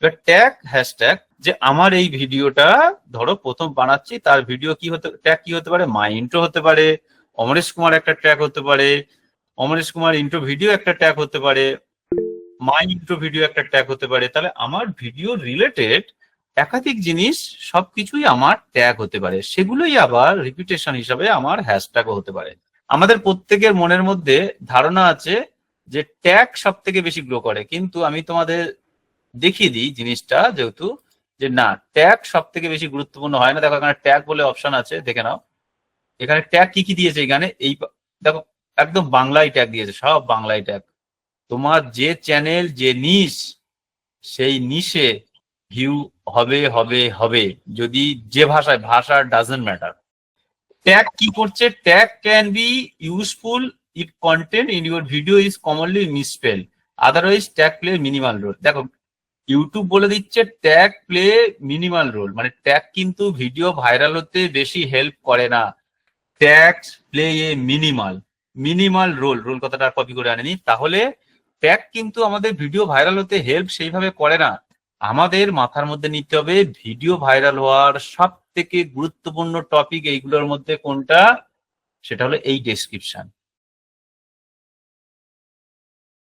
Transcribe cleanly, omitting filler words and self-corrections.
এবার tag hashtag, যে আমার এই ভিডিওটা ধরো প্রথম বানাচ্ছি, তার ভিডিও কি হতে ট্যাগ কি হতে পারে, মাই ইন্ট্রো হতে পারে, অমরেশ কুমার একটা ট্যাগ হতে পারে, অমরেশ কুমার ইন্ট্রো ভিডিও একটা ট্যাগ হতে পারে, মাই ইন্ট্রো ভিডিও একটা ট্যাগ হতে পারে। তাহলে আমার ভিডিও রিলেটেড একাধিক জিনিস সবকিছুই আমার ট্যাগ হতে পারে, সেগুলোই আবার রিপিটেশন হিসাবে আমার হ্যাশট্যাগও হতে পারে। আমাদের প্রত্যেকের মনের মধ্যে ধারণা আছে যে ট্যাগ সব থেকে বেশি গ্রো করে, কিন্তু আমি তোমাদের দেখিয়ে দিই জিনিসটা, যেহেতু যে না, ট্যাগ সব থেকে বেশি গুরুত্বপূর্ণ হয় না। দেখো এখানে ট্যাগ বলে অপশন আছে, দেখে নাও এখানে ট্যাগ কি কি দিয়েছে। এখানে এই দেখো একদম বাংলায় ট্যাগ দিয়েছে, সব বাংলায় ট্যাগ। তোমার যে চ্যানেল যে নিশ, সেই নিশে ভিউ হবে হবে হবে, যদি যে ভাষায়, ভাষা ডাজন্ট ম্যাটার। ট্যাগ কি করছে, tag can be useful if content in your video is commonly misspell, otherwise tag play minimal role. দেখো ইউটিউব বলে দিচ্ছে ট্যাগ প্লে মিনিমাল রোল, মানে ট্যাগ কিন্তু ভিডিও ভাইরাল হতে বেশি হেল্প করে না। Tag play a minimal minimal role, role কথাটা কপি করে আনেনি। তাহলে ট্যাগ কিন্তু আমাদের ভিডিও ভাইরাল হতে হেল্প সেইভাবে করে না। আমাদের মাথার মধ্যে নিতে হবে ভিডিও ভাইরাল হওয়ার সব থেকে গুরুত্বপূর্ণ টপিক এইগুলোর মধ্যে কোনটা, সেটা হলো এই ডেসক্রিপশন।